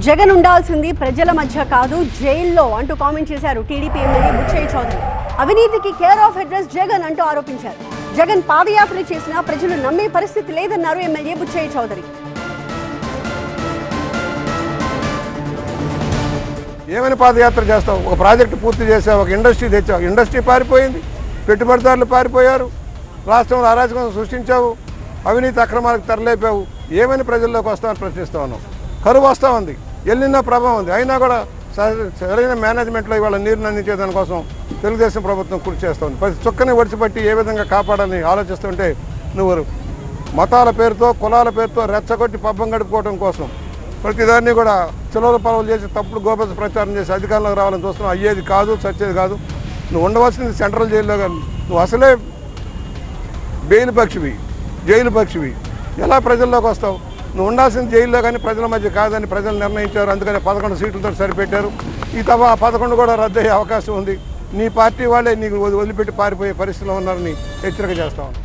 జగన్ ఉండాల్సింది ప్రజల మధ్య కాదు జైల్లో అంటూ కామెంట్ చేశారు టీడీపీ ఎమ్మెల్యే బుచ్చయ్య చౌదరి. అవినీతికి కేర్ ఆఫ్ అడ్రస్ జగన్ అంటూ ఆరోపించారు. జగన్ పాదయాత్ర చేసినా ప్రజలు నమ్మే పరిస్థితి లేదన్నారు ఎమ్మెల్యే బుచ్చయ్య చౌదరి. ఏమైనా పాదయాత్ర చేస్తావు? ఒక ప్రాజెక్టు పూర్తి చేసావు, ఒక ఇండస్ట్రీ తెచ్చావు, ఇండస్ట్రీ పారిపోయింది, పెట్టుబడిదారులు పారిపోయారు, రాష్ట్రంలో అరాచకం సృష్టించావు, అవినీతి అక్రమాలకు తెరలేపావు. ఏమైనా ప్రజల్లోకి వస్తామని ప్రశ్నిస్తా ఉన్నావు. కరువు వస్తూ ఉంది, ఎల్లిన ప్రభావం ఉంది, అయినా కూడా సరైన మేనేజ్మెంట్లో ఇవాళ నీరుని అందించే దానికోసం తెలుగుదేశం ప్రభుత్వం కృషి చేస్తుంది. ప్రతి చుక్కని ఒడిచిపట్టి ఏ విధంగా కాపాడాలని ఆలోచిస్తుంటే నువ్వు మతాల పేరుతో కులాల పేరుతో రెచ్చగొట్టి పబ్బం గడుపుకోవడం కోసం ప్రతిదాన్ని కూడా చిలవల పనులు చేసి తప్పుడు గోపస ప్రచారం చేసి అధికారంలోకి రావాలని చూస్తున్నావు. అయ్యేది కాదు, చచ్చేది కాదు. నువ్వు ఉండవలసింది సెంట్రల్ జైల్లో, కానీ నువ్వు అసలే బెయిల్ పక్షివి, జైలు పక్షివి. ఎలా ప్రజల్లోకి వస్తావు? నువ్వు ఉండాల్సిన జైల్లో కానీ ప్రజల మధ్య కాదని ప్రజలు నిర్ణయించారు. అందుకని 11 సీట్లతో సరిపెట్టారు. ఈ తప్ప 11 కూడా రద్దు అయ్యే అవకాశం ఉంది. నీ పార్టీ వాళ్ళే నీకు వదిలిపెట్టి పారిపోయే పరిస్థితిలో ఉన్నారని హెచ్చరిక చేస్తా ఉన్నాను.